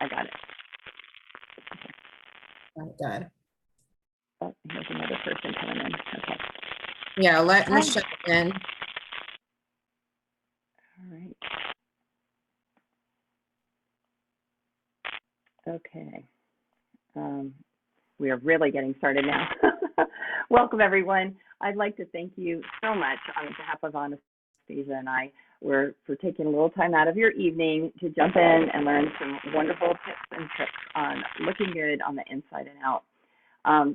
I got it. Good. Oh, here's another person coming in. Okay. Yeah, let Michelle in. All right. Okay. We are really getting started now. Welcome, everyone. I'd like to thank you so much on behalf of Anastacia and I for taking a little time out of your evening to jump in and learn some wonderful tips and tricks on looking good on the inside and out.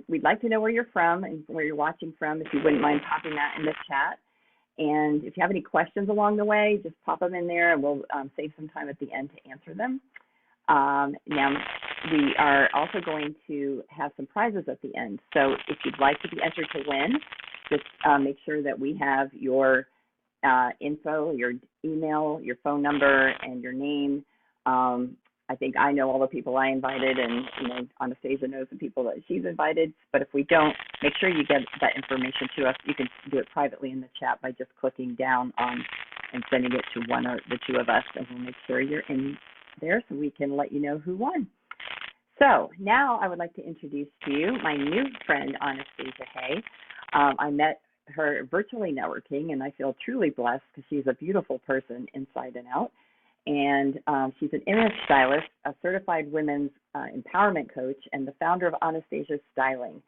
We'd like to know where you're from and where you're watching from, if you wouldn't mind popping that in the chat. And if you have any questions along the way, just pop them in there and we'll save some time at the end to answer them. Now, we are also going to have some prizes at the end. So if you'd like to be entered to win, just make sure that we have your info, your email, your phone number, and your name. I think I know all the people I invited, and Anastacia knows the people that she's invited. But if we don't, make sure you get that information to us. You can do it privately in the chat by just clicking down on and sending it to one or the two of us, and we'll make sure you're in there so we can let you know who won. So now I would like to introduce to you my new friend, Anastacia Haye. I met her virtually networking, and I feel truly blessed because she's a beautiful person inside and out. And she's an image stylist, a certified women's empowerment coach, and the founder of Anastacia's Styling.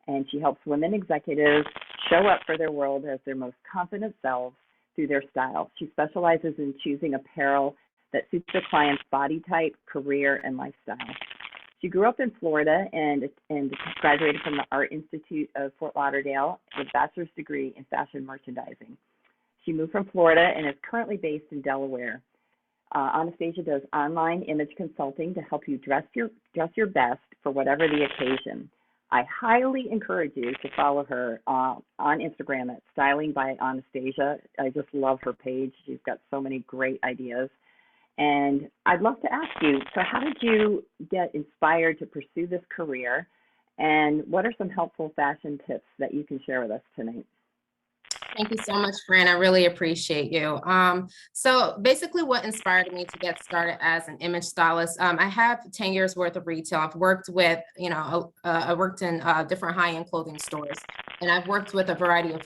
And she helps women executives show up for their world as their most confident selves through their style. She specializes in choosing apparel that suits the client's body type, career, and lifestyle. She grew up in Florida and graduated from the Art Institute of Fort Lauderdale with a bachelor's degree in fashion merchandising. She moved from Florida and is currently based in Delaware. Anastacia does online image consulting to help you dress your best for whatever the occasion. I highly encourage you to follow her on Instagram at Styling by Anastacia. I just love her page. She's got so many great ideas. And I'd love to ask you, so how did you get inspired to pursue this career? And what are some helpful fashion tips that you can share with us tonight? Thank you so much, Fran. I really appreciate you. So basically what inspired me to get started as an image stylist, I have 10 years worth of retail. I've worked with, I worked in different high-end clothing stores, and I've worked with a variety of,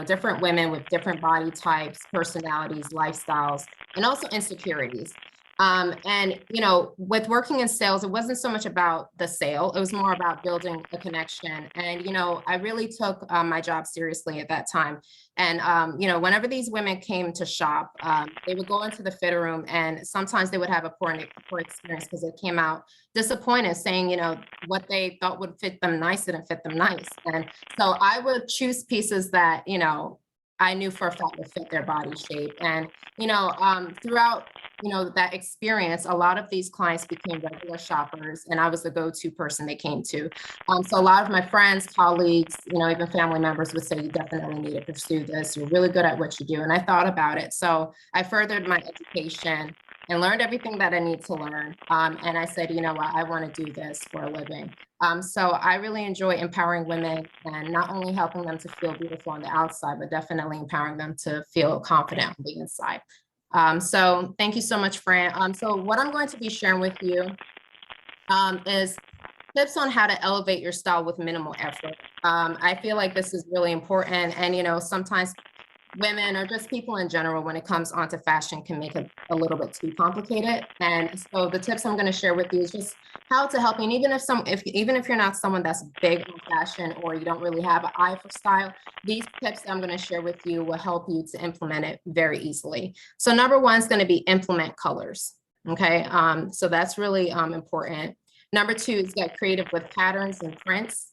different women with different body types, personalities, lifestyles, and also insecurities. And, with working in sales, it wasn't so much about the sale. It was more about building a connection. And, I really took my job seriously at that time. And, whenever these women came to shop, they would go into the fit room, and sometimes they would have a poor experience because they came out disappointed, saying, what they thought would fit them nice didn't fit them nice. And so I would choose pieces that, I knew for a fact would fit their body shape. And, throughout, that experience, a lot of these clients became regular shoppers, and I was the go-to person they came to. So a lot of my friends, colleagues, even family members would say, you definitely need to pursue this. You're really good at what you do. And I thought about it. So I furthered my education and learned everything that I need to learn. And I said, you know what, I want to do this for a living. So I really enjoy empowering women and not only helping them to feel beautiful on the outside, but definitely empowering them to feel confident on the inside. So thank you so much, Fran. So what I'm going to be sharing with you is tips on how to elevate your style with minimal effort. I feel like this is really important. And, sometimes women or just people in general, when it comes onto fashion, can make it a little bit too complicated. And so the tips I'm going to share with you is just how to help you. And even if you're not someone that's big in fashion or you don't really have an eye for style, these tips I'm going to share with you will help you to implement it very easily. So number one is going to be implement colors. Okay. So that's really important. Number two is get creative with patterns and prints.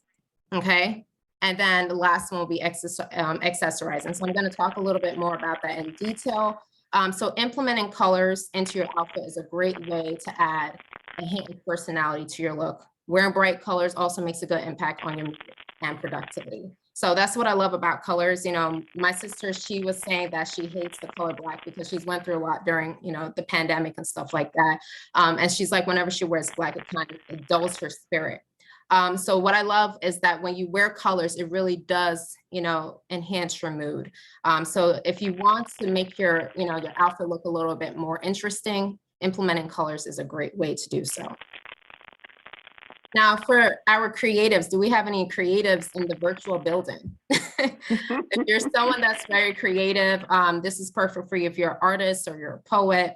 Okay. And then the last one will be accessorizing. So I'm going to talk a little bit more about that in detail. So implementing colors into your outfit is a great way to add a hint of personality to your look. Wearing bright colors also makes a good impact on your mood and productivity. So that's what I love about colors. My sister, she was saying that she hates the color black because she's went through a lot during, the pandemic and stuff like that. And she's like, whenever she wears black, it dulls her spirit. So what I love is that when you wear colors, it really does, enhance your mood. So if you want to make your, your outfit look a little bit more interesting, implementing colors is a great way to do so. Now, for our creatives, do we have any creatives in the virtual building? If you're someone that's very creative, this is perfect for you. If you're an artist or you're a poet,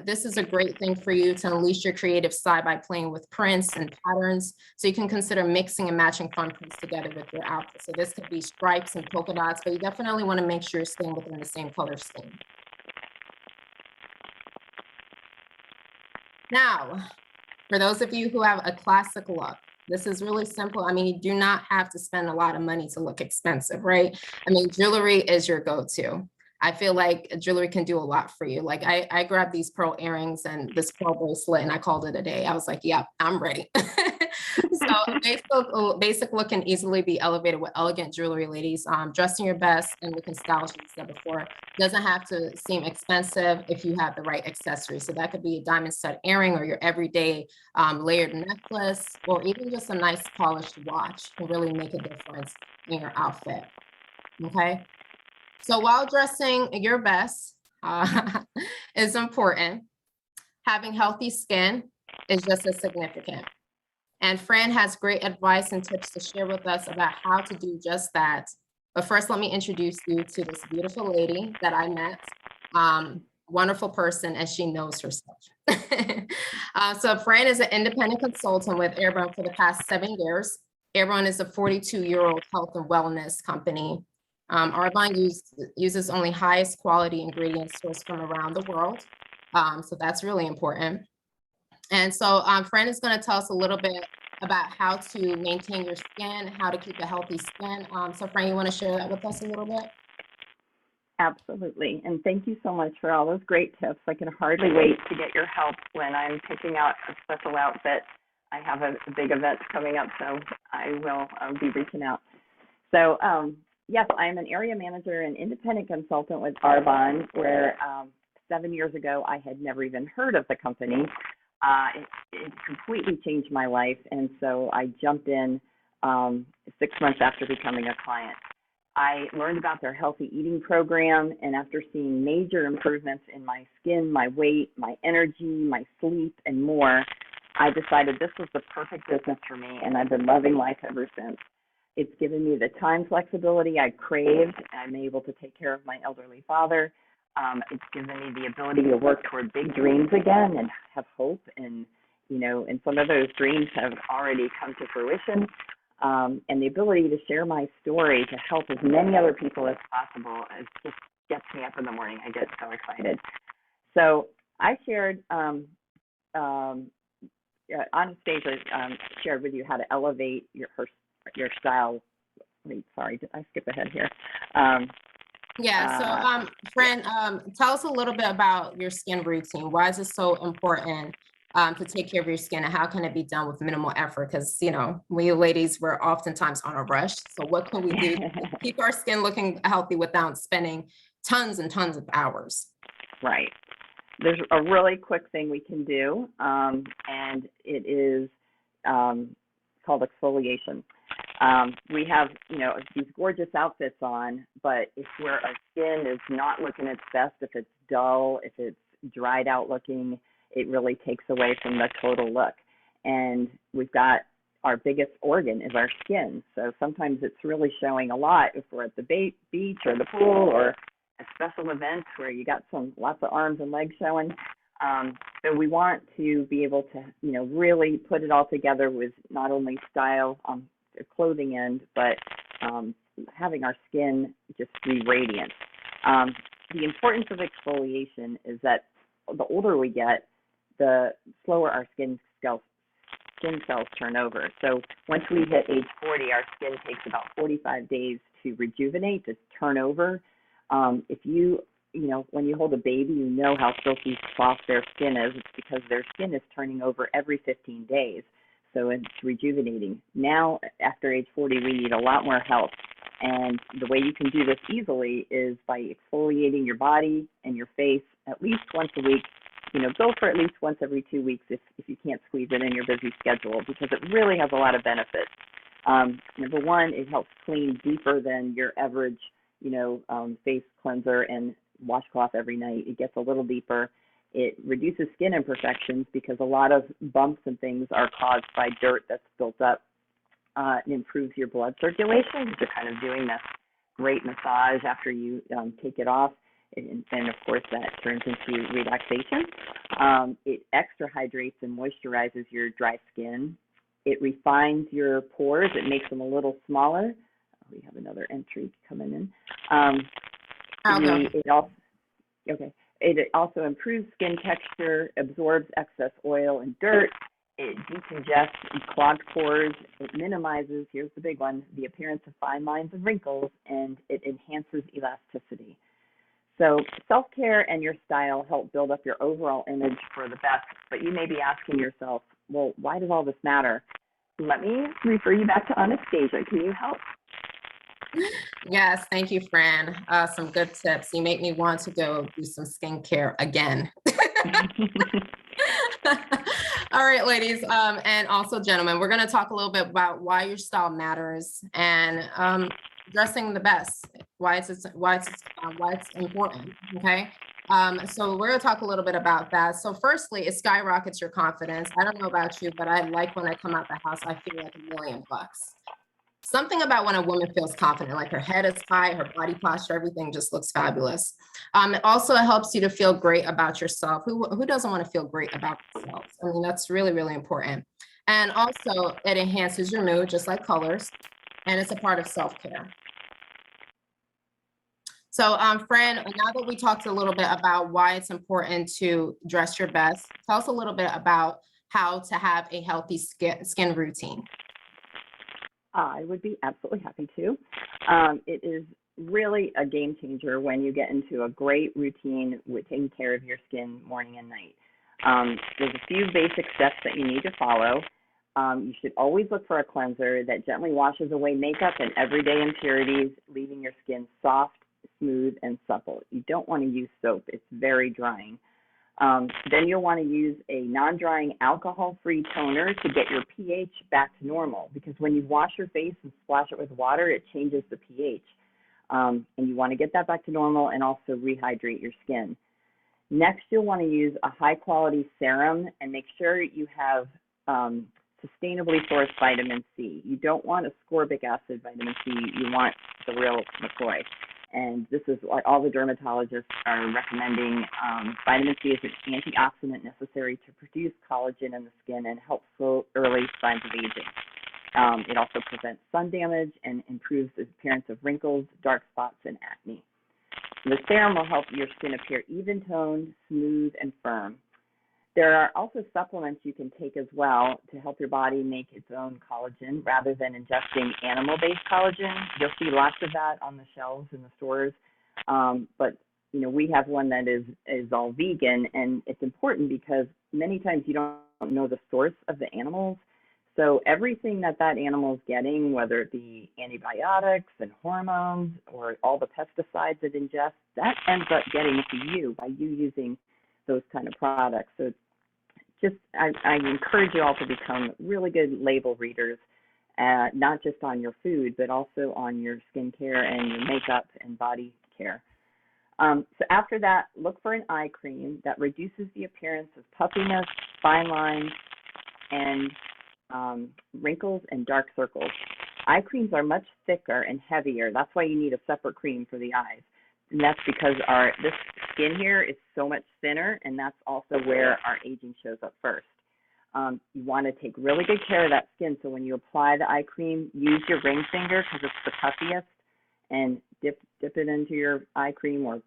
this is a great thing for you to unleash your creative side by playing with prints and patterns. So you can consider mixing and matching fun prints together with your outfit. So this could be stripes and polka dots, but you definitely want to make sure you're staying within the same color scheme. Now, for those of you who have a classic look, this is really simple. I mean, you do not have to spend a lot of money to look expensive, right? I mean, jewelry is your go-to. I feel like jewelry can do a lot for you. Like I grabbed these pearl earrings and this pearl bracelet and I called it a day. I was like, yeah, I'm ready. So basic look can easily be elevated with elegant jewelry, ladies. Dressing your best and looking stylish, as I said before, doesn't have to seem expensive if you have the right accessories. So that could be a diamond stud earring or your everyday layered necklace, or even just a nice polished watch can really make a difference in your outfit. Okay. So while dressing your best is important, having healthy skin is just as significant. And Fran has great advice and tips to share with us about how to do just that. But first, let me introduce you to this beautiful lady that I met. Wonderful person, and she knows herself. So Fran is an independent consultant with Arbonne for the past 7 years. Arbonne is a 42-year-old health and wellness company. Arbonne uses only highest quality ingredients sourced from around the world. So that's really important. And so Fran is going to tell us a little bit about how to maintain your skin, how to keep a healthy skin. So Fran, you want to share that with us a little bit? Absolutely. And thank you so much for all those great tips. I can hardly wait to get your help when I'm picking out a special outfit. I have a big event coming up, so I will be reaching out. So yes, I'm an area manager and independent consultant with Arbonne, where 7 years ago, I had never even heard of the company. It completely changed my life, and so I jumped in 6 months after becoming a client. I learned about their healthy eating program, and after seeing major improvements in my skin, my weight, my energy, my sleep, and more, I decided this was the perfect business for me, and I've been loving life ever since. It's given me the time flexibility I craved. I'm able to take care of my elderly father. It's given me the ability to work toward big dreams again and have hope. And, you know, and some of those dreams have already come to fruition. And the ability to share my story to help as many other people as possible, it just gets me up in the morning. I get so excited. So I shared, Anastacia shared with you how to elevate your style. Wait, sorry, did I skip ahead here? Yeah, so Fran, tell us a little bit about your skin routine. Why is it so important to take care of your skin, and how can it be done with minimal effort? Because, you know, we ladies, we're oftentimes on a rush. So what can we do to keep our skin looking healthy without spending tons and tons of hours? Right. There's a really quick thing we can do, and it is called exfoliation. We have, you know, these gorgeous outfits on, but if our skin is not looking its best, if it's dull, if it's dried out looking, it really takes away from the total look. And we've got our biggest organ is our skin. So sometimes it's really showing a lot if we're at the beach or the pool or a special event where you got lots of arms and legs showing. So we want to be able to, you know, really put it all together with not only style on the clothing end, but having our skin just be radiant. The importance of exfoliation is that the older we get, the slower our skin cells turn over. So once we hit age 40, our skin takes about 45 days to rejuvenate, to turn over. If you know, when you hold a baby, you know how silky soft their skin is. It's because their skin is turning over every 15 days. So it's rejuvenating. Now, after age 40, we need a lot more help. And the way you can do this easily is by exfoliating your body and your face at least once a week. You know, go for at least once every 2 weeks if you can't squeeze it in your busy schedule, because it really has a lot of benefits. Number one, it helps clean deeper than your average, you know, face cleanser and washcloth every night. It gets a little deeper. It reduces skin imperfections because a lot of bumps and things are caused by dirt that's built up. It improves your blood circulation because you're kind of doing this great massage after you take it off. And of course, that turns into relaxation. It extra hydrates and moisturizes your dry skin. It refines your pores. It makes them a little smaller. We have another entry coming in. I'll go. It also improves skin texture, absorbs excess oil and dirt. It decongests clogged pores. It minimizes, here's the big one, the appearance of fine lines and wrinkles, and it enhances elasticity. So self-care and your style help build up your overall image for the best, but you may be asking yourself, well, why does all this matter? Let me refer you back to Anastacia. Can you help? Yes, thank you, Fran. Some good tips. You make me want to go do some skincare again. All right, ladies, and also gentlemen, we're going to talk a little bit about why your style matters and dressing the best, why it's important. Okay. So we're going to talk a little bit about that. So firstly, it skyrockets your confidence. I don't know about you, but I like when I come out the house, I feel like $1,000,000. Something about when a woman feels confident, like her head is high, her body posture, everything just looks fabulous. It also helps you to feel great about yourself. Who doesn't want to feel great about themselves? I mean, that's really, really important. And also it enhances your mood, just like colors, and it's a part of self-care. So, Fran, now that we talked a little bit about why it's important to dress your best, tell us a little bit about how to have a healthy skin routine. I would be absolutely happy to. It is really a game changer when you get into a great routine with taking care of your skin morning and night. There's a few basic steps that you need to follow. You should always look for a cleanser that gently washes away makeup and everyday impurities, leaving your skin soft, smooth, and supple. You don't want to use soap. It's very drying. Then you'll want to use a non-drying alcohol-free toner to get your pH back to normal, because when you wash your face and splash it with water, it changes the pH. And you want to get that back to normal and also rehydrate your skin. Next, you'll want to use a high-quality serum and make sure you have sustainably sourced vitamin C. You don't want ascorbic acid vitamin C. You want the real McCoy. And this is what all the dermatologists are recommending. Vitamin C is an antioxidant necessary to produce collagen in the skin and help slow early signs of aging. It also prevents sun damage and improves the appearance of wrinkles, dark spots, and acne. The serum will help your skin appear even-toned, smooth, and firm. There are also supplements you can take as well to help your body make its own collagen rather than ingesting animal-based collagen. You'll see lots of that on the shelves in the stores, but we have one that is all vegan, and it's important because many times you don't know the source of the animals. So everything that animal is getting, whether it be antibiotics and hormones or all the pesticides it ingests, that ends up getting to you by you using those kind of products. So I encourage you all to become really good label readers, not just on your food, but also on your skincare and your makeup and body care. So after that, look for an eye cream that reduces the appearance of puffiness, fine lines, and wrinkles and dark circles. Eye creams are much thicker and heavier. That's why you need a separate cream for the eyes. And that's because this skin here is so much thinner, and that's also where our aging shows up first. You want to take really good care of that skin, so when you apply the eye cream, use your ring finger because it's the puffiest, and dip it into your eye cream or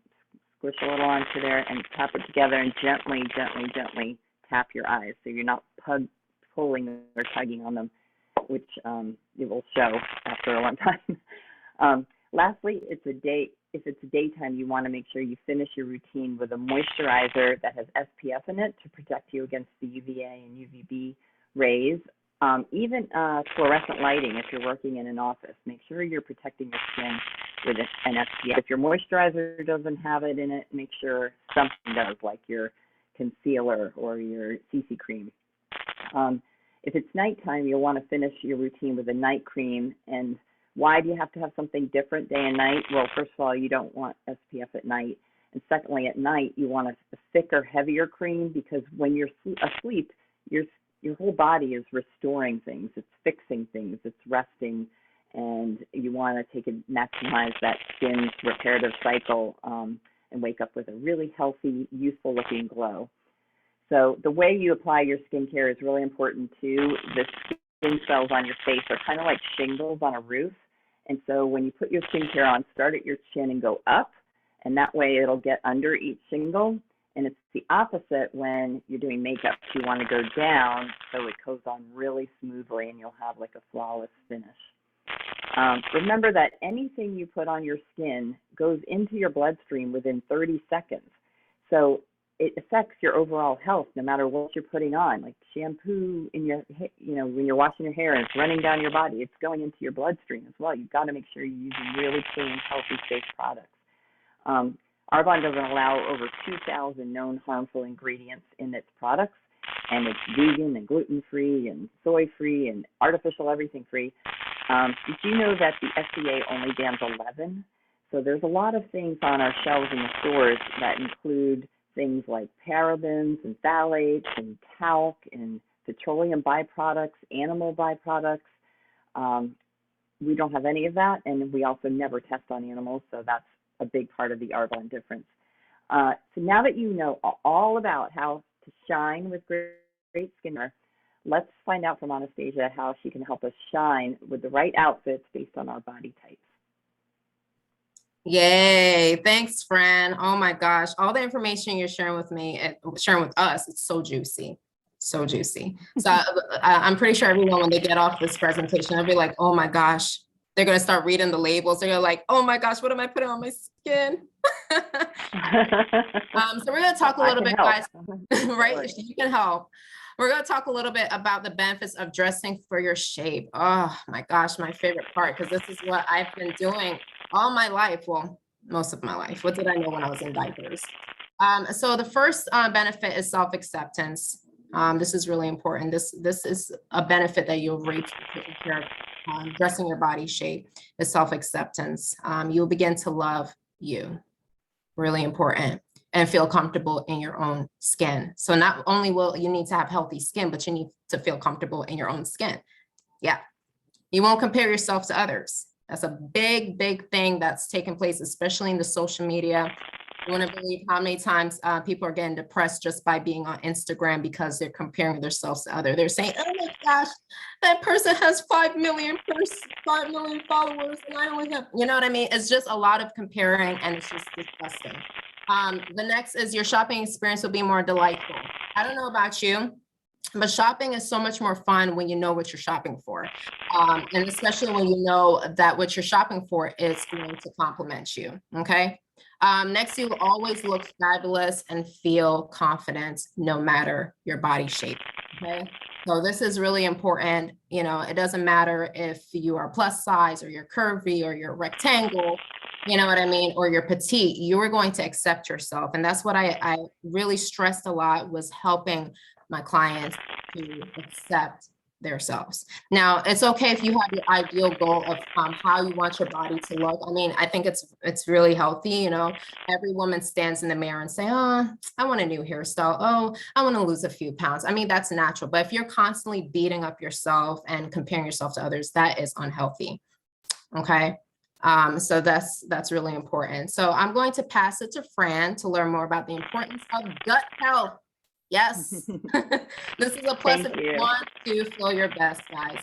squish a little onto there and tap it together and gently, gently, gently tap your eyes so you're not pulling or tugging on them, which it will show after a long time. Lastly, if it's daytime, you want to make sure you finish your routine with a moisturizer that has SPF in it to protect you against the UVA and UVB rays. Even fluorescent lighting, if you're working in an office, make sure you're protecting your skin with an SPF. If your moisturizer doesn't have it in it, make sure something does, like your concealer or your CC cream. If it's nighttime, you'll want to finish your routine with a night cream. And why do you have to have something different day and night? Well, first of all, you don't want SPF at night. And secondly, at night, you want a thicker, heavier cream, because when you're asleep, your whole body is restoring things. It's fixing things. It's resting. And you want to maximize that skin's reparative cycle, and wake up with a really healthy, youthful looking glow. So the way you apply your skincare is really important too. The skin cells on your face are kind of like shingles on a roof. And so when you put your skincare on, start at your chin and go up, and that way it'll get under each shingle. And it's the opposite when you're doing makeup. You want to go down so it goes on really smoothly and you'll have like a flawless finish. Remember that anything you put on your skin goes into your bloodstream within 30 seconds. So it affects your overall health no matter what you're putting on. Like shampoo in your, when you're washing your hair and it's running down your body, it's going into your bloodstream as well. You've got to make sure you're using really clean, healthy, safe products. Arbonne doesn't allow over 2,000 known harmful ingredients in its products, and it's vegan and gluten-free and soy-free and artificial everything-free. Did you know that the FDA only bans 11? So there's a lot of things on our shelves in the stores that include things like parabens and phthalates and talc and petroleum byproducts, animal byproducts. We don't have any of that, and we also never test on animals, so that's a big part of the Arbonne difference. So now that you know all about how to shine with great skincare, let's find out from Anastacia how she can help us shine with the right outfits based on our body types. Yay. Thanks, Fran. Oh my gosh. All the information you're sharing with me and sharing with us, it's so juicy. So juicy. So I'm pretty sure everyone, when they get off this presentation, they'll be like, oh my gosh, they're going to start reading the labels. They're like, oh my gosh, what am I putting on my skin? So we're going to talk a little bit, guys, right? You can help. We're going to talk a little bit about the benefits of dressing for your shape. Oh my gosh, my favorite part, because this is what I've been doing all my life. Well, most of my life. What did I know when I was in diapers? So the first benefit is self-acceptance. This is really important. This is a benefit that you'll reap taking care of dressing your body shape, is self-acceptance. You'll begin to love you. Really important. And feel comfortable in your own skin. So not only will you need to have healthy skin, but you need to feel comfortable in your own skin. Yeah. You won't compare yourself to others. That's a big, big thing that's taking place, especially in the social media. You wouldn't believe how many times people are getting depressed just by being on Instagram because they're comparing themselves to others. They're saying, oh my gosh, that person has 5 million followers and I only have, you know what I mean? It's just a lot of comparing and it's just disgusting. The next is your shopping experience will be more delightful. I don't know about you, but shopping is so much more fun when you know what you're shopping for. And especially when you know that what you're shopping for is going to compliment you, okay? Next, you will always look fabulous and feel confident no matter your body shape, okay? So this is really important. You know, it doesn't matter if you are plus size or you're curvy or you're rectangle, you know what I mean, or you're petite, you are going to accept yourself. And that's what I really stressed a lot, was helping my clients to accept themselves. Now, it's okay if you have your ideal goal of how you want your body to look. I mean, I think it's really healthy. You know, every woman stands in the mirror and say, oh, I want a new hairstyle. Oh, I want to lose a few pounds. I mean, that's natural. But if you're constantly beating up yourself and comparing yourself to others, that is unhealthy. Okay. So that's really important. So I'm going to pass it to Fran to learn more about the importance of gut health. Yes. This is a plus if you want to feel your best, guys.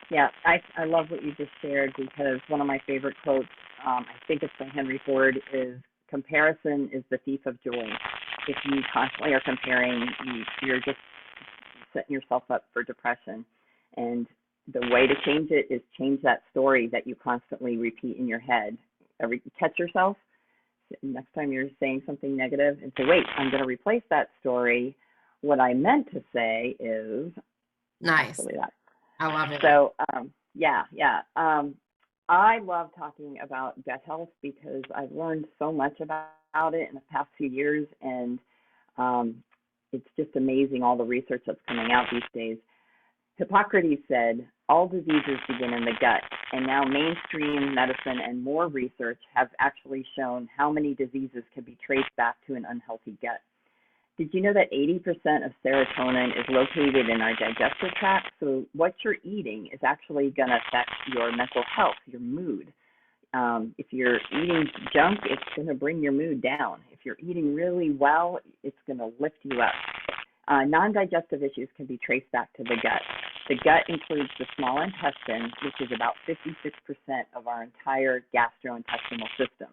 Yeah, I love what you just shared, because one of my favorite quotes, I think it's by Henry Ford, is comparison is the thief of joy. If you constantly are comparing, you're just setting yourself up for depression. And the way to change it is change that story that you constantly repeat in your head. Catch yourself next time you're saying something negative and say, wait, I'm going to replace that story. What I meant to say is nice. That. I love it. So yeah. I love talking about gut health because I've learned so much about it in the past few years, and it's just amazing all the research that's coming out these days. Hippocrates said, all diseases begin in the gut. And now mainstream medicine and more research have actually shown how many diseases can be traced back to an unhealthy gut. Did you know that 80% of serotonin is located in our digestive tract? So what you're eating is actually going to affect your mental health, your mood. If you're eating junk, it's going to bring your mood down. If you're eating really well, it's going to lift you up. Non-digestive issues can be traced back to the gut. The gut includes the small intestine, which is about 56% of our entire gastrointestinal system.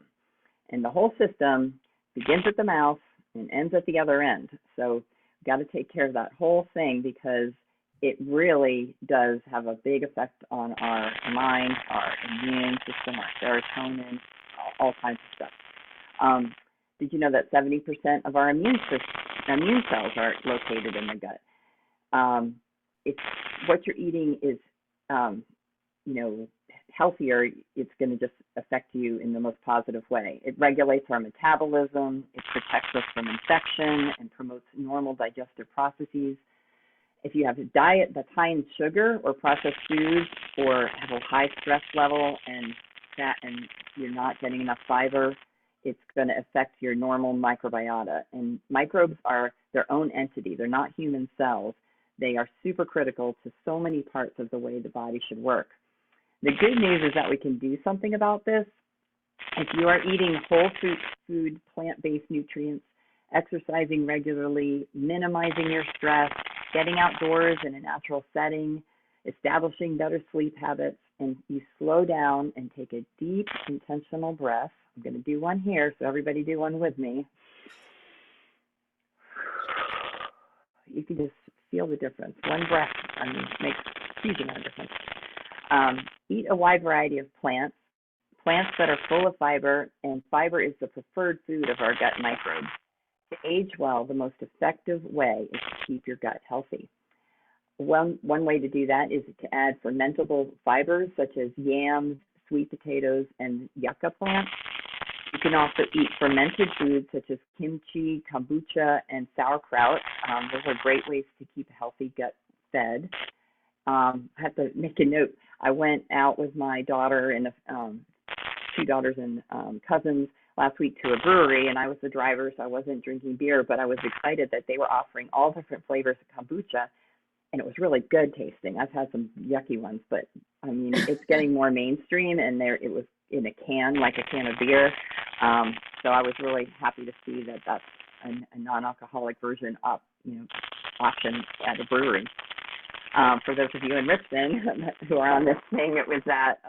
And the whole system begins at the mouth and ends at the other end. So we've got to take care of that whole thing because it really does have a big effect on our mind, our immune system, our serotonin, all kinds of stuff. Did you know that 70% of our immune cells are located in the gut? If what you're eating is, healthier, it's going to just affect you in the most positive way. It regulates our metabolism, it protects us from infection, and promotes normal digestive processes. If you have a diet that's high in sugar or processed foods, or have a high stress level and fat, and you're not getting enough fiber, it's going to affect your normal microbiota. And microbes are their own entity. They're not human cells. They are super critical to so many parts of the way the body should work. The good news is that we can do something about this. If you are eating whole food, plant-based nutrients, exercising regularly, minimizing your stress, getting outdoors in a natural setting, establishing better sleep habits, and you slow down and take a deep, intentional breath. I'm going to do one here, so everybody do one with me. You can just feel the difference. One breath, makes a huge amount of difference. Eat a wide variety of plants that are full of fiber, and fiber is the preferred food of our gut microbes. To age well, the most effective way is to keep your gut healthy. One way to do that is to add fermentable fibers such as yams, sweet potatoes, and yucca plants. You can also eat fermented foods such as kimchi, kombucha, and sauerkraut. Those are great ways to keep a healthy gut fed. I have to make a note. I went out with my daughter and two daughters and cousins last week to a brewery, and I was the driver, so I wasn't drinking beer, but I was excited that they were offering all different flavors of kombucha, and it was really good tasting. I've had some yucky ones, but it's getting more mainstream, and it was in a can, like a can of beer. So I was really happy to see that that's a non-alcoholic version option at a brewery. For those of you in Richmond who are on this thing, it was that,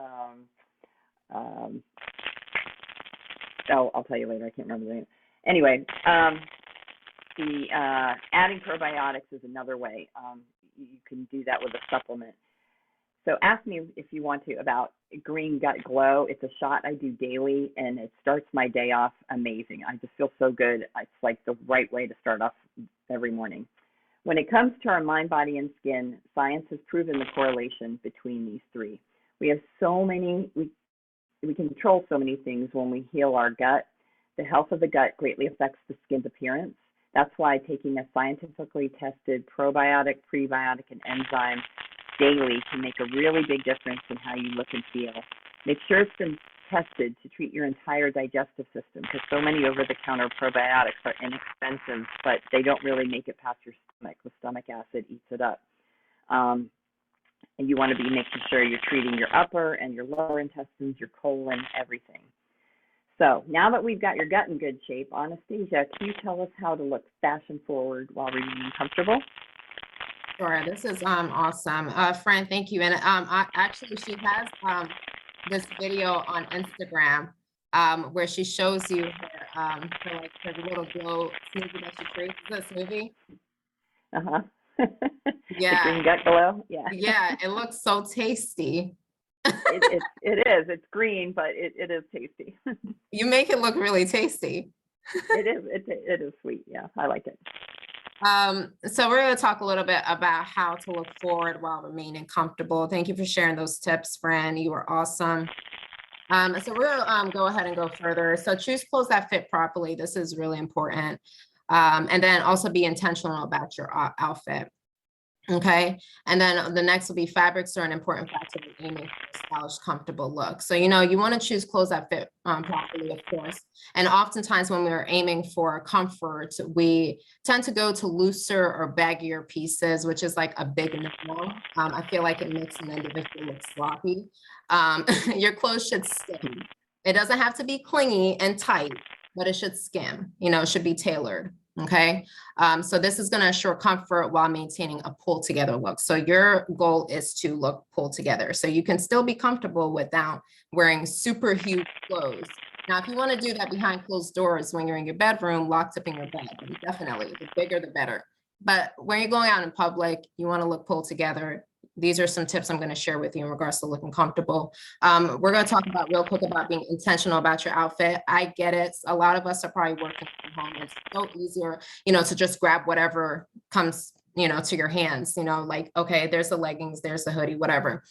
I'll tell you later, I can't remember the name. Anyway, adding probiotics is another way. You can do that with a supplement. So ask me if you want to about Green Gut Glow. It's a shot I do daily, and it starts my day off amazing. I just feel so good. It's like the right way to start off every morning. When it comes to our mind, body, and skin, science has proven the correlation between these three. We have we control so many things when we heal our gut. The health of the gut greatly affects the skin's appearance. That's why taking a scientifically tested probiotic, prebiotic, and enzyme daily can make a really big difference in how you look and feel. Make sure it's been tested to treat your entire digestive system, because so many over-the-counter probiotics are inexpensive, but they don't really make it past your stomach. The stomach acid eats it up. And you want to be making sure you're treating your upper and your lower intestines, your colon, everything. So now that we've got your gut in good shape, Anastacia, can you tell us how to look fashion forward while remaining comfortable? Sure, this is awesome. Fran, thank you. And actually, she has this video on Instagram where she shows you her little glow smoothie that she creates. Is this a smoothie? Uh-huh. Yeah. The Green Gut Glow? Yeah. Yeah, it looks so tasty. It is. It's green, but it is tasty. You make it look really tasty. It is. It is sweet. Yeah, I like it. So we're going to talk a little bit about how to look forward while remaining comfortable. Thank you for sharing those tips, Fran. You were awesome. So we're going to go ahead and go further. So choose clothes that fit properly. This is really important. And then also be intentional about your outfit. Okay. And then the next will be fabrics are an important factor in aiming for a stylish, comfortable look. So, you want to choose clothes that fit properly, of course. And oftentimes when we're aiming for comfort, we tend to go to looser or baggier pieces, which is like a big no. I feel like it makes an individual look sloppy. Your clothes should skim. It doesn't have to be clingy and tight, but it should skim, it should be tailored. Okay. So this is going to assure comfort while maintaining a pulled together look. So your goal is to look pulled together. So you can still be comfortable without wearing super huge clothes. Now, if you want to do that behind closed doors when you're in your bedroom, locked up in your bed, then definitely the bigger, the better. But when you're going out in public, you want to look pulled together. These are some tips I'm going to share with you in regards to looking comfortable. We're going to talk about real quick about being intentional about your outfit. I get it. A lot of us are probably working from home. It's so easier, to just grab whatever comes, to your hands, like, okay, there's the leggings, there's the hoodie, whatever.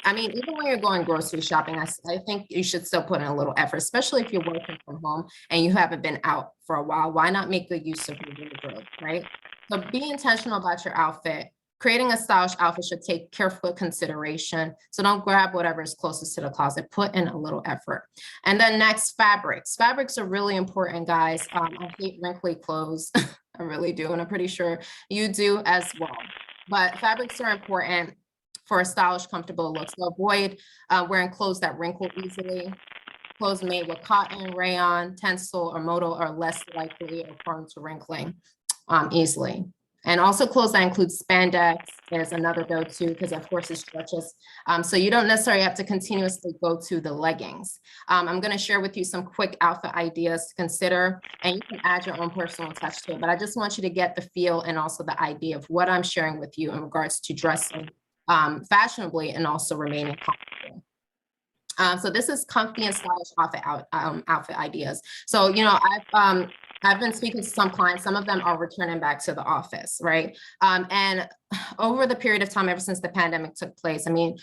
I mean, even when you're going grocery shopping, I think you should still put in a little effort, especially if you're working from home and you haven't been out for a while. Why not make good use of your wardrobe, right? So be intentional about your outfit. Creating a stylish outfit should take careful consideration. So don't grab whatever is closest to the closet, put in a little effort. And then next, fabrics. Fabrics are really important, guys. I hate wrinkly clothes. I really do. And I'm pretty sure you do as well. But fabrics are important for a stylish, comfortable look. So avoid wearing clothes that wrinkle easily. Clothes made with cotton, rayon, tencel, or modal are less likely or prone to wrinkling easily. And also clothes that include spandex is another go-to because of course it stretches. So you don't necessarily have to continuously go to the leggings. I'm going to share with you some quick outfit ideas to consider, and you can add your own personal touch to it. But I just want you to get the feel and also the idea of what I'm sharing with you in regards to dressing fashionably and also remaining comfortable. So this is comfy and stylish outfit ideas. So, I've been speaking to some clients, some of them are returning back to the office, right? And over the period of time, ever since the pandemic took place, I mean,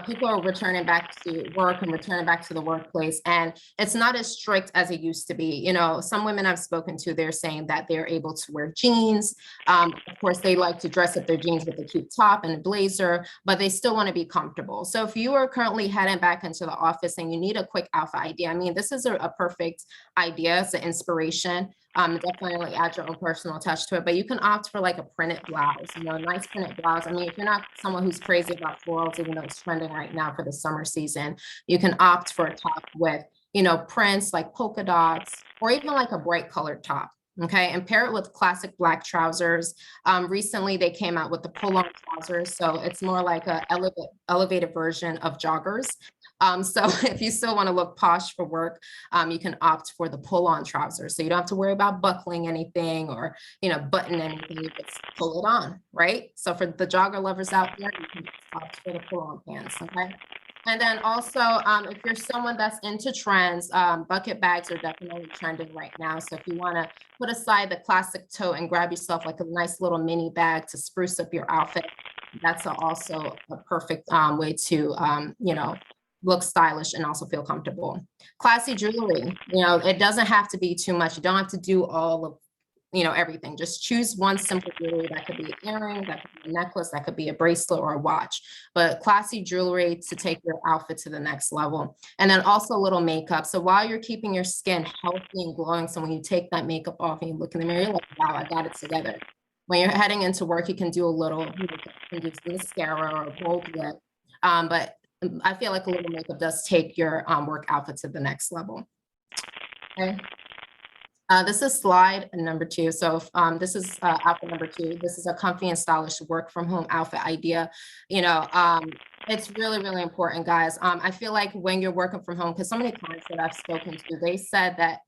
people are returning back to work and returning back to the workplace, and it's not as strict as it used to be. Some women I've spoken to, they're saying that they're able to wear jeans. Of course, they like to dress up their jeans with a cute top and a blazer, but they still want to be comfortable. So if you are currently heading back into the office and you need a quick outfit idea, I mean, this is a perfect idea. It's an inspiration. Definitely add your own personal touch to it, but you can opt for like a printed blouse, a nice printed blouse. I mean, if you're not someone who's crazy about florals, even though it's trending right now for the summer season, you can opt for a top with, prints like polka dots or even like a bright colored top. Okay, and pair it with classic black trousers. Recently, they came out with the pull-on trousers, so it's more like a elevated version of joggers. So if you still want to look posh for work, you can opt for the pull-on trousers. So you don't have to worry about buckling anything or, button anything. You just pull it on, right? So for the jogger lovers out there, you can opt for the pull-on pants, okay? And then also, if you're someone that's into trends, bucket bags are definitely trending right now. So if you want to put aside the classic tote and grab yourself like a nice little mini bag to spruce up your outfit, that's also a perfect way to, look stylish and also feel comfortable. Classy jewelry, it doesn't have to be too much. You don't have to do all of, everything. Just choose one simple jewelry. That could be an earring, that could be a necklace, that could be a bracelet or a watch, but classy jewelry to take your outfit to the next level. And then also a little makeup. So while you're keeping your skin healthy and glowing, so when you take that makeup off and you look in the mirror, you're like, wow, I got it together. When you're heading into work, you can do a little, you can do mascara or a bold lip. But I feel like a little makeup does take your work outfit to the next level. Okay. This is slide number 2. So this is outfit number 2. This is a comfy and stylish work from home outfit idea. It's really, really important, guys. I feel like when you're working from home, because so many clients that I've spoken to, they said that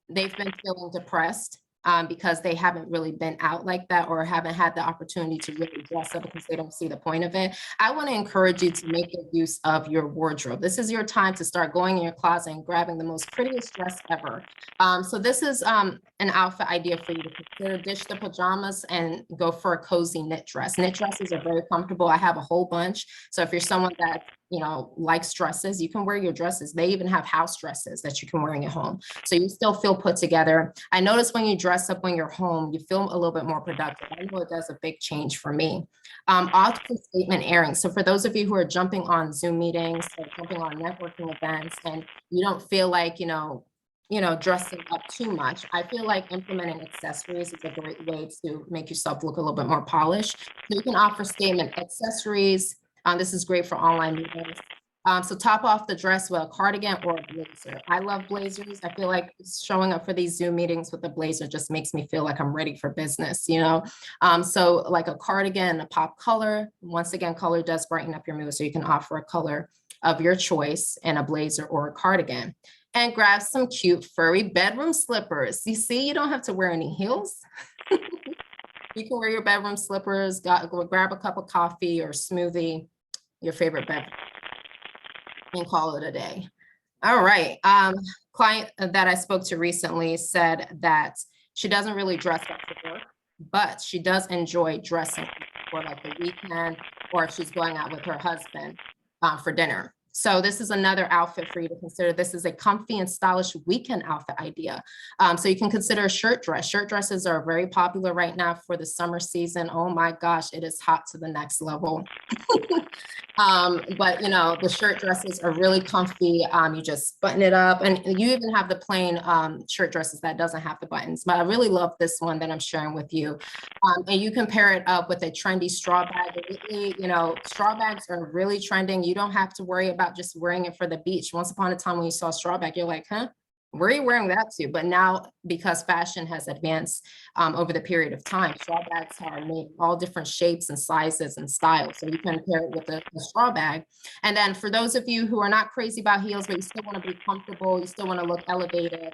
they've been feeling depressed because they haven't really been out like that or haven't had the opportunity to really dress up because they don't see the point of it. I want to encourage you to make good use of your wardrobe. This is your time to start going in your closet and grabbing the most prettiest dress ever. So this is an outfit idea for you to consider. Ditch the pajamas and go for a cozy knit dress. Knit dresses are very comfortable. I have a whole bunch. So if you're someone that likes dresses, you can wear your dresses. They even have house dresses that you can wear in your home. So you still feel put together. I notice when you dress up when you're home, you feel a little bit more productive. I know it does a big change for me. Optical statement earrings. So for those of you who are jumping on Zoom meetings or jumping on networking events and you don't feel like, dressing up too much, I feel like implementing accessories is a great way to make yourself look a little bit more polished. So you can offer statement accessories. This is great for online meetings. So top off the dress with a cardigan or a blazer. I love blazers. I feel like showing up for these Zoom meetings with a blazer just makes me feel like I'm ready for business, So like a cardigan, a pop color. Once again, color does brighten up your mood. So you can offer a color of your choice in a blazer or a cardigan. And grab some cute furry bedroom slippers. You see, you don't have to wear any heels. You can wear your bedroom slippers, go grab a cup of coffee or smoothie, your favorite beverage, and call it a day. All right. Client that I spoke to recently said that she doesn't really dress up for work, but she does enjoy dressing for like the weekend, or if she's going out with her husband for dinner. So this is another outfit for you to consider. This is a comfy and stylish weekend outfit idea. So you can consider a shirt dress. Shirt dresses are very popular right now for the summer season. Oh my gosh, it is hot to the next level. But the shirt dresses are really comfy. You just button it up, and you even have the plain shirt dresses that doesn't have the buttons. But I really love this one that I'm sharing with you. And you can pair it up with a trendy straw bag. Lately, straw bags are really trending. You don't have to worry about just wearing it for the beach. Once upon a time when you saw a straw bag, you're like, huh? Where are you wearing that to? But now, because fashion has advanced over the period of time, straw bags are made all different shapes and sizes and styles. So you can pair it with a straw bag. And then for those of you who are not crazy about heels, but you still want to be comfortable, you still want to look elevated,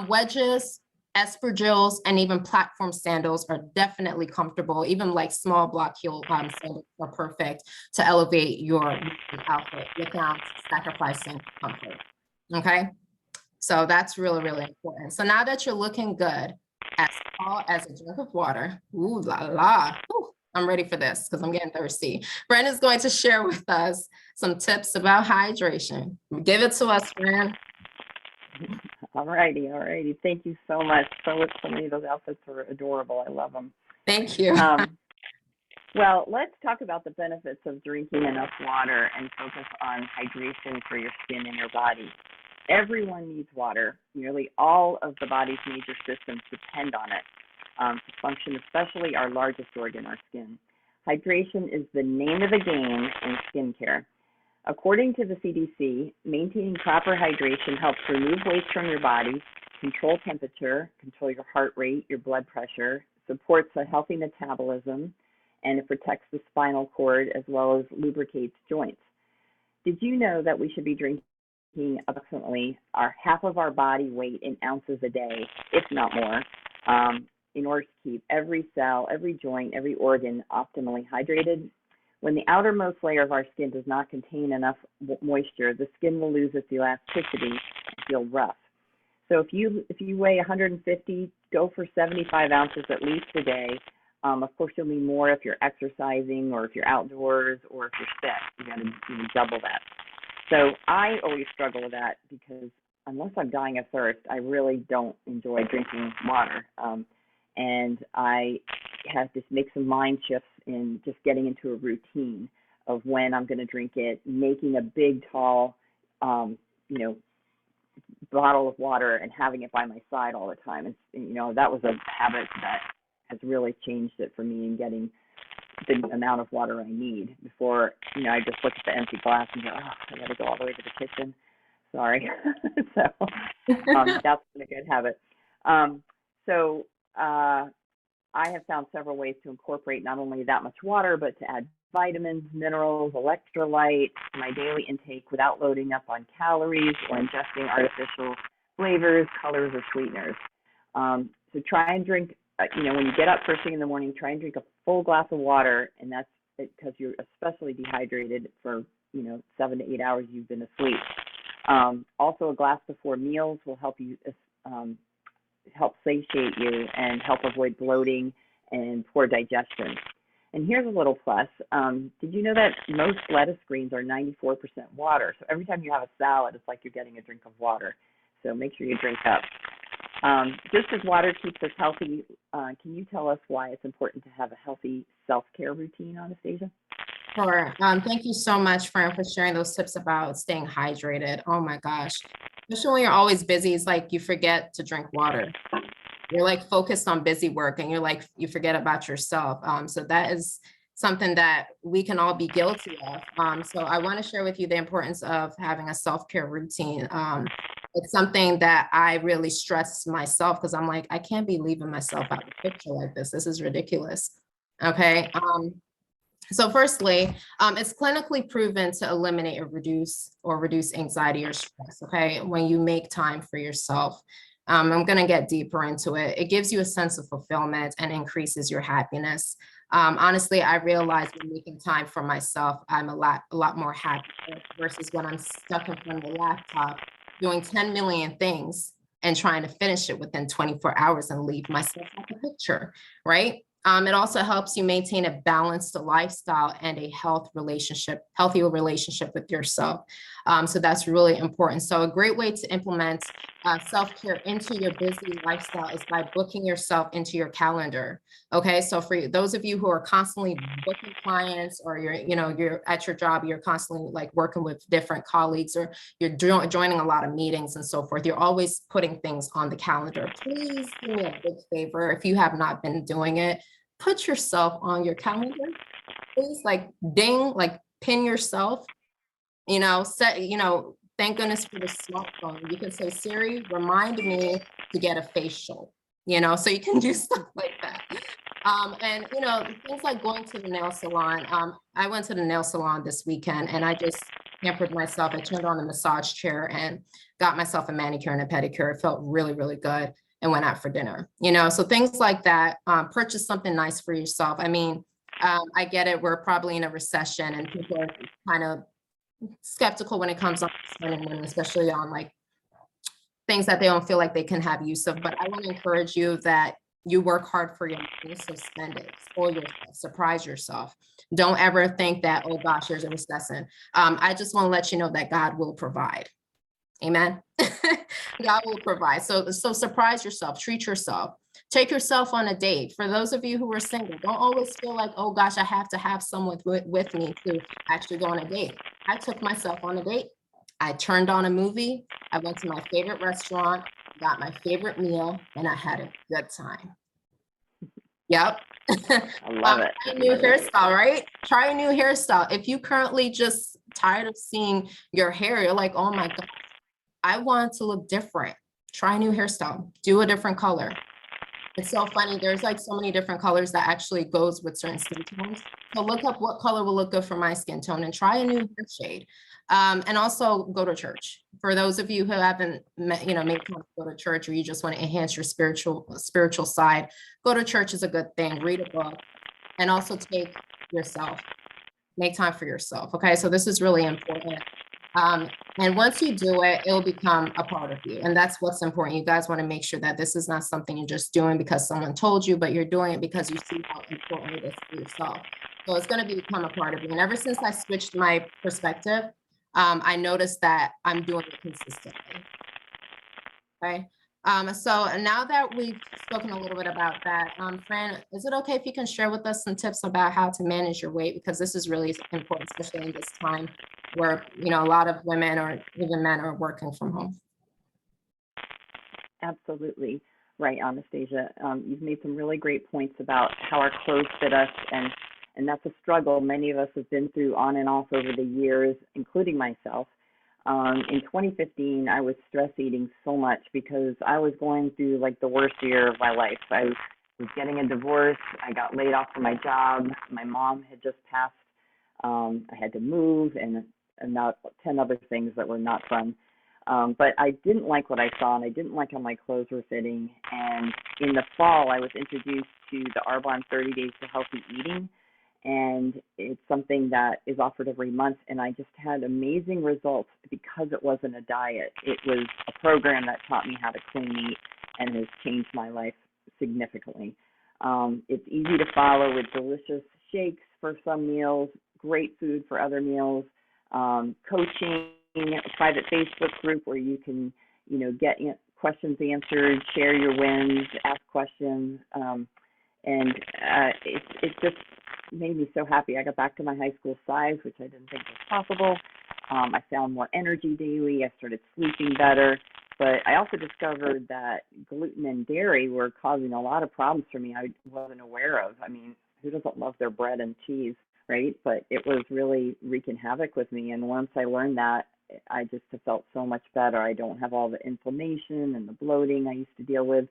wedges, espadrilles, and even platform sandals are definitely comfortable. Even like small block heel sandals are perfect to elevate your outfit without sacrificing comfort. Okay. So that's really, really important. So now that you're looking good, as tall as a drink of water, ooh la la, ooh, I'm ready for this because I'm getting thirsty. Brandon's going to share with us some tips about hydration. Give it to us, Fran. All righty. Thank you so much. So many of those outfits are adorable. I love them. Thank you. Well, let's talk about the benefits of drinking enough water and focus on hydration for your skin and your body. Everyone needs water. Nearly all of the body's major systems depend on it to function, especially our largest organ, our skin. Hydration is the name of the game in skincare. According to the CDC, maintaining proper hydration helps remove waste from your body, control temperature, control your heart rate, your blood pressure, supports a healthy metabolism, and it protects the spinal cord as well as lubricates joints. Did you know that we should be drinking approximately half of our body weight in ounces a day, if not more, in order to keep every cell, every joint, every organ optimally hydrated? When the outermost layer of our skin does not contain enough moisture, the skin will lose its elasticity and feel rough. So if you weigh 150, go for 75 ounces at least a day. Of course, you'll need more if you're exercising or if you're outdoors or if you're sick. You got to double that. So I always struggle with that because unless I'm dying of thirst, I really don't enjoy drinking water. And I have to make some mind shifts in just getting into a routine of when I'm going to drink it, making a big, tall, bottle of water and having it by my side all the time. And, that was a habit that has really changed it for me in getting the amount of water I need. Before, I just look at the empty glass and go, I got to go all the way to the kitchen. Sorry. So that's been a good habit. I have found several ways to incorporate not only that much water, but to add vitamins, minerals, electrolytes to my daily intake without loading up on calories or ingesting artificial flavors, colors, or sweeteners. So try and drink, when you get up first thing in the morning, try and drink a full glass of water, and that's because you're especially dehydrated for, 7 to 8 hours you've been asleep. Also, a glass before meals will help you help satiate you and help avoid bloating and poor digestion. And here's a little plus. Did you know that most lettuce greens are 94% water? So every time you have a salad, it's like you're getting a drink of water. So make sure you drink up. Just as water keeps us healthy, can you tell us why it's important to have a healthy self-care routine, Anastacia? Sure. Thank you so much, Fran, for sharing those tips about staying hydrated. Oh my gosh. Especially when you're always busy, it's like you forget to drink water. You're like focused on busy work and you're like, you forget about yourself. So that is something that we can all be guilty of. So I want to share with you the importance of having a self-care routine. It's something that I really stress myself because I'm like, I can't be leaving myself out of the picture like this. This is ridiculous. Okay. So firstly, it's clinically proven to eliminate or reduce anxiety or stress, okay, when you make time for yourself. I'm going to get deeper into it. It gives you a sense of fulfillment and increases your happiness. Honestly, I realized when making time for myself, I'm a lot more happy versus when I'm stuck in front of the laptop doing 10 million things and trying to finish it within 24 hours and leave myself out the picture, right? It also helps you maintain a balanced lifestyle and a healthier relationship with yourself. So that's really important. So a great way to implement self-care into your busy lifestyle is by booking yourself into your calendar. Okay, so for those of you who are constantly booking clients, or you're at your job, you're constantly like working with different colleagues, or you're joining a lot of meetings and so forth, you're always putting things on the calendar. Please do me a big favor, if you have not been doing it, put yourself on your calendar. Please, like ding, like pin yourself, thank goodness for the smartphone. You can say, Siri, remind me to get a facial, so you can do stuff like that. And things like going to the nail salon. I went to the nail salon this weekend and I just pampered myself. I turned on a massage chair and got myself a manicure and a pedicure. It felt really, really good, and went out for dinner. So things like that. Purchase something nice for yourself. I mean, I get it. We're probably in a recession and people are kind of skeptical when it comes to spending money, especially on like things that they don't feel like they can have use of. But I want to encourage you that you work hard for your money, so spend it, spoil yourself, surprise yourself. Don't ever think that, oh gosh, there's a recession. I just want to let you know that God will provide. Amen. God will provide. So surprise yourself, treat yourself, take yourself on a date. For those of you who are single, don't always feel like, oh gosh, I have to have someone with me to actually go on a date. I took myself on a date. I turned on a movie. I went to my favorite restaurant, got my favorite meal, and I had a good time. Yep. I love it. Try a new hairstyle, right? Try a new hairstyle. If you currently just tired of seeing your hair, you're like, oh my God, I want to look different. Try a new hairstyle. Do a different color. It's so funny. There's like so many different colors that actually goes with certain skin tones. So look up what color will look good for my skin tone and try a new hair shade. And also go to church. For those of you who haven't made time to go to church, or you just want to enhance your spiritual side, go to church is a good thing. Read a book, and also make time for yourself. Okay, so this is really important. And once you do it, it'll become a part of you. And that's what's important. You guys want to make sure that this is not something you're just doing because someone told you, but you're doing it because you see how important it is for yourself. So it's going to become a part of you. And ever since I switched my perspective, I noticed that I'm doing it consistently. Okay. So now that we've spoken a little bit about that, Fran, is it okay if you can share with us some tips about how to manage your weight? Because this is really important, especially in this time where, a lot of women or even men are working from home. Absolutely right, Anastacia. You've made some really great points about how our clothes fit us, and that's a struggle many of us have been through on and off over the years, including myself. In 2015, I was stress eating so much because I was going through like the worst year of my life. I was getting a divorce. I got laid off from my job. My mom had just passed. I had to move, and not 10 other things that were not fun. But I didn't like what I saw, and I didn't like how my clothes were fitting. And in the fall, I was introduced to the Arbonne 30 Days to Healthy Eating. And it's something that is offered every month. And I just had amazing results because it wasn't a diet. It was a program that taught me how to clean eat and has changed my life significantly. It's easy to follow with delicious shakes for some meals, great food for other meals, coaching, a private Facebook group where you can, get questions answered, share your wins, ask questions, and it just made me so happy. I got back to my high school size, which I didn't think was possible. I found more energy daily. I started sleeping better. But I also discovered that gluten and dairy were causing a lot of problems for me I wasn't aware of. I mean, who doesn't love their bread and cheese, right? But it was really wreaking havoc with me. And once I learned that, I just have felt so much better. I don't have all the inflammation and the bloating I used to deal with.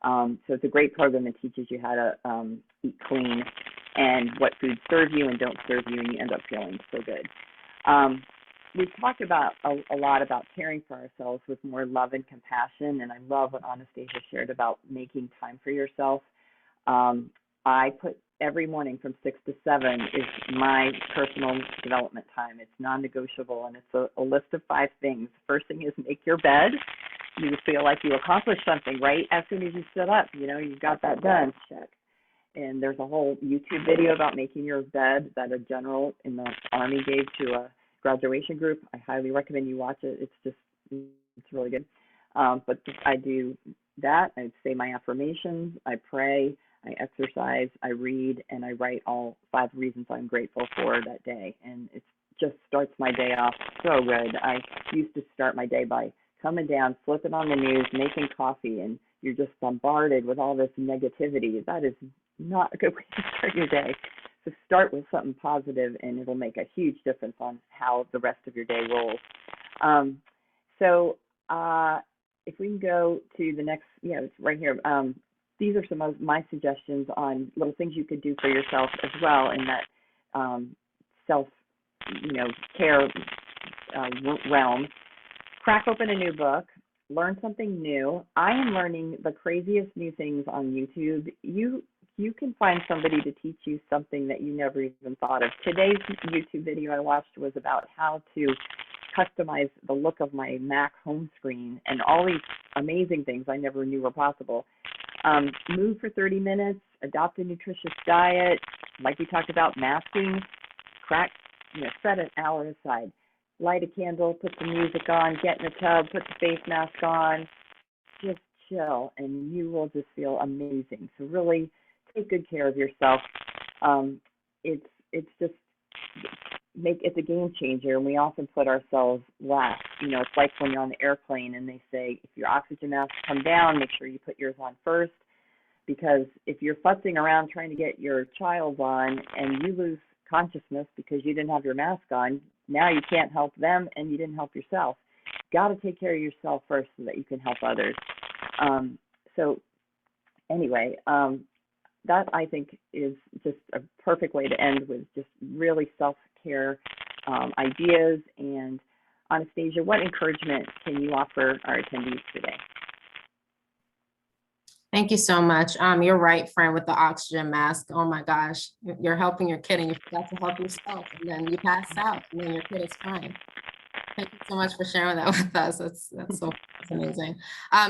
So it's a great program that teaches you how to eat clean and what foods serve you and don't serve you, and you end up feeling so good. We've talked about a lot about caring for ourselves with more love and compassion, and I love what Anastacia shared about making time for yourself. I put every morning from 6 to 7 is my personal development time. It's non-negotiable, and it's a list of 5 things. The first thing is make your bed. You feel like you accomplished something, right? As soon as you sit up, you got that done, check. And there's a whole YouTube video about making your bed that a general in the Army gave to a graduation group. I highly recommend you watch it. It's really good. But I do that. I say my affirmations. I pray. I exercise. I read, and I write all 5 reasons I'm grateful for that day. And it just starts my day off so good. I used to start my day by coming down, flipping on the news, making coffee, and you're just bombarded with all this negativity. That is not a good way to start your day. So start with something positive, and it'll make a huge difference on how the rest of your day rolls. If we can go to the next, it's right here. These are some of my suggestions on little things you could do for yourself as well in that self, care realm. Crack open a new book, learn something new. I am learning the craziest new things on YouTube. You can find somebody to teach you something that you never even thought of. Today's YouTube video I watched was about how to customize the look of my Mac home screen and all these amazing things I never knew were possible. Move for 30 minutes, adopt a nutritious diet, like we talked about, masking, set an hour aside. Light a candle, put some music on, get in the tub, put the face mask on, just chill, and you will just feel amazing. So really take good care of yourself. It's a game changer, and we often put ourselves last. It's like when you're on the airplane and they say if your oxygen mask come down, make sure you put yours on first, because if you're futzing around trying to get your child on and you lose consciousness because you didn't have your mask on, now you can't help them and you didn't help yourself. Got to take care of yourself first so that you can help others. That I think is just a perfect way to end, with just really self-care ideas. And Anastacia, what encouragement can you offer our attendees today? Thank you so much. You're right, Fran, with the oxygen mask. Oh my gosh, you're helping your kid and you forgot to help yourself, and then you pass out and then your kid is crying. Thank you so much for sharing that with us. That's amazing.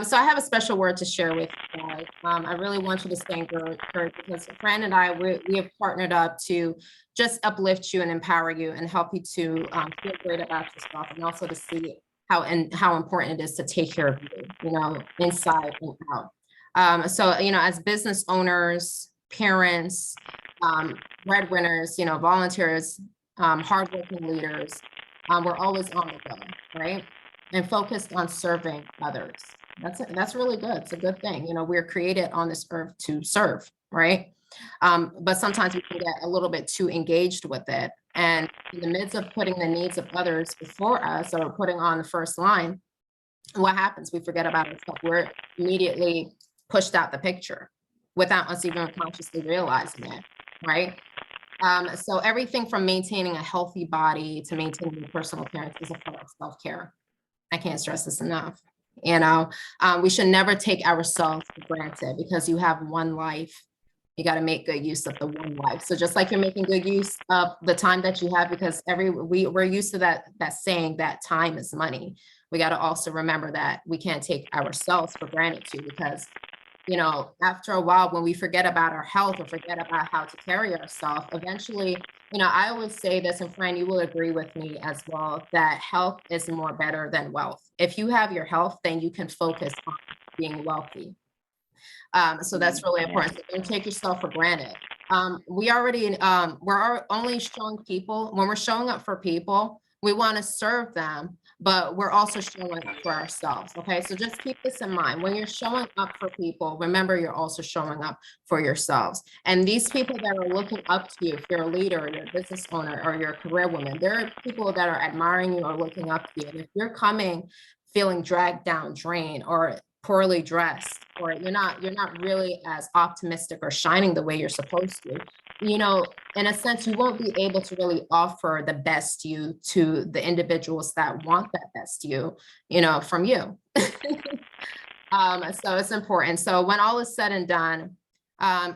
So I have a special word to share with you guys. I really want you to stay encouraged, because Fran and I, we have partnered up to just uplift you and empower you and help you to feel great about yourself, and also to see how important it is to take care of you, inside and out. As business owners, parents, breadwinners, volunteers, hardworking leaders, we're always on the go, right? And focused on serving others. That's really good. It's a good thing. We're created on this earth to serve, right? But sometimes we can get a little bit too engaged with it. And in the midst of putting the needs of others before us, or putting on the first line, what happens? We forget about ourselves. We're immediately pushed out the picture without us even consciously realizing it, right? So everything from maintaining a healthy body to maintaining your personal appearance is a part of self-care. I can't stress this enough. We should never take ourselves for granted, because you have one life. You got to make good use of the one life. So just like you're making good use of the time that you have, because we're used to that saying that time is money. We got to also remember that we can't take ourselves for granted too, because after a while, when we forget about our health or forget about how to carry ourselves, eventually, I always say this, and Fran, you will agree with me as well, that health is more better than wealth. If you have your health, then you can focus on being wealthy. So that's really important. So don't take yourself for granted. We're only showing people, when we're showing up for people, we want to serve them, but we're also showing up for ourselves. Okay. So just keep this in mind. When you're showing up for people, remember you're also showing up for yourselves. And these people that are looking up to you, if you're a leader or you're a business owner or you're a career woman, there are people that are admiring you or looking up to you. And if you're coming feeling dragged down, drained, or poorly dressed, or you're not really as optimistic or shining the way you're supposed to, in a sense, you won't be able to really offer the best you to the individuals that want that best you, from you. So it's important. So when all is said and done,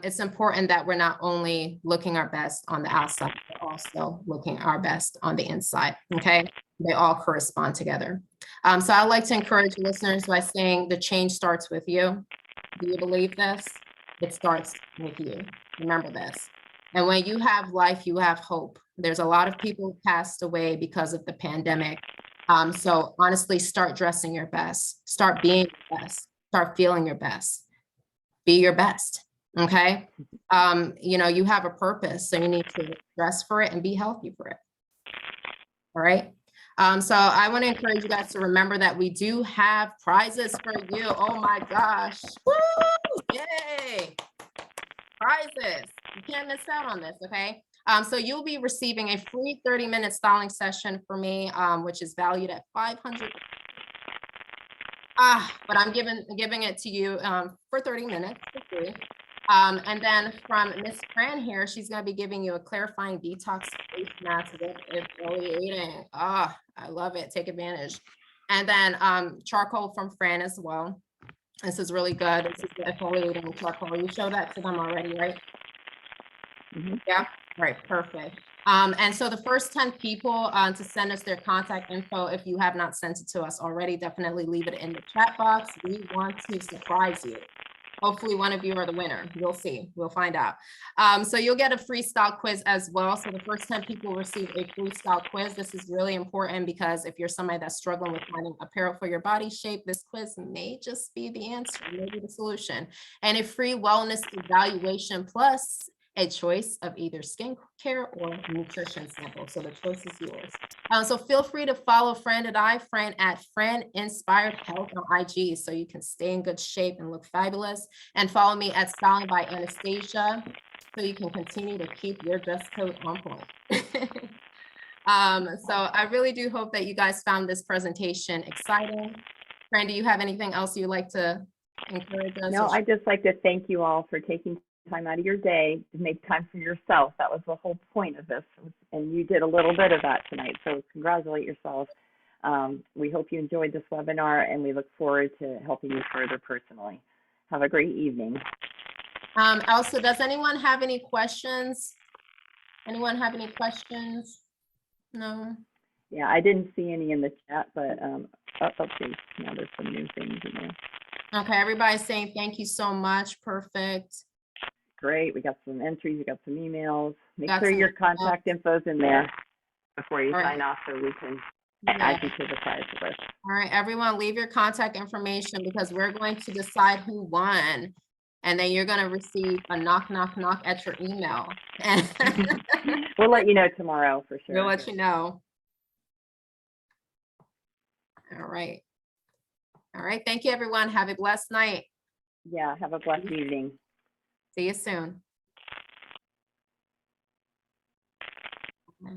it's important that we're not only looking our best on the outside, but also looking our best on the inside. Okay. They all correspond together. So I'd like to encourage listeners by saying the change starts with you. Do you believe this? It starts with you. Remember this. And when you have life, you have hope. There's a lot of people who passed away because of the pandemic. So honestly, start dressing your best. Start being your best. Start feeling your best. Be your best. Okay. You have a purpose, so you need to dress for it and be healthy for it. All right. So I want to encourage you guys to remember that we do have prizes for you. Oh my gosh. Woo! Yay. Prizes. You can't miss out on this. Okay. So you'll be receiving a free 30-minute styling session for me, which is valued at $500. But I'm giving it to you for 30 minutes for free. And then from Miss Fran here, she's going to be giving you a clarifying detox face mask with exfoliating. I love it. Take advantage. And then charcoal from Fran as well. This is really good. This is the exfoliating charcoal. You showed that to them already, right? Mm-hmm. Yeah. Right. Perfect. And so the first 10 people to send us their contact info, if you have not sent it to us already, definitely leave it in the chat box. We want to surprise you. Hopefully one of you are the winner. We'll see. We'll find out. So you'll get a freestyle quiz as well. So the first 10 people receive a freestyle quiz. This is really important because if you're somebody that's struggling with finding apparel for your body shape, this quiz may just be the answer, maybe the solution. And a free wellness evaluation plus a choice of either skincare or nutrition sample. So the choice is yours. So feel free to follow Fran at Fran Inspired Health on IG, so you can stay in good shape and look fabulous. And follow me at Styling by Anastacia, so you can continue to keep your dress code on point. So I really do hope that you guys found this presentation exciting. Fran, do you have anything else you'd like to encourage us? No, I'd just like to thank you all for taking time out of your day to make time for yourself. That was the whole point of this, and you did a little bit of that tonight, so congratulate yourself. We hope you enjoyed this webinar, and we look forward to helping you further personally. Have a great evening. Also, does anyone have any questions? Anyone have any questions? No? Yeah, I didn't see any in the chat, but okay, now there's some new things in there. Okay, everybody's saying thank you so much. Perfect. Great. We got some entries. We got some emails. Make sure your contact info's in there before you sign off, so we can add you to the prize list. All right, everyone, leave your contact information because we're going to decide who won. And then you're going to receive a knock, knock, knock at your email. We'll let you know tomorrow for sure. We'll let you know. All right. All right. Thank you, everyone. Have a blessed night. Yeah. Have a blessed evening. See you soon. Okay.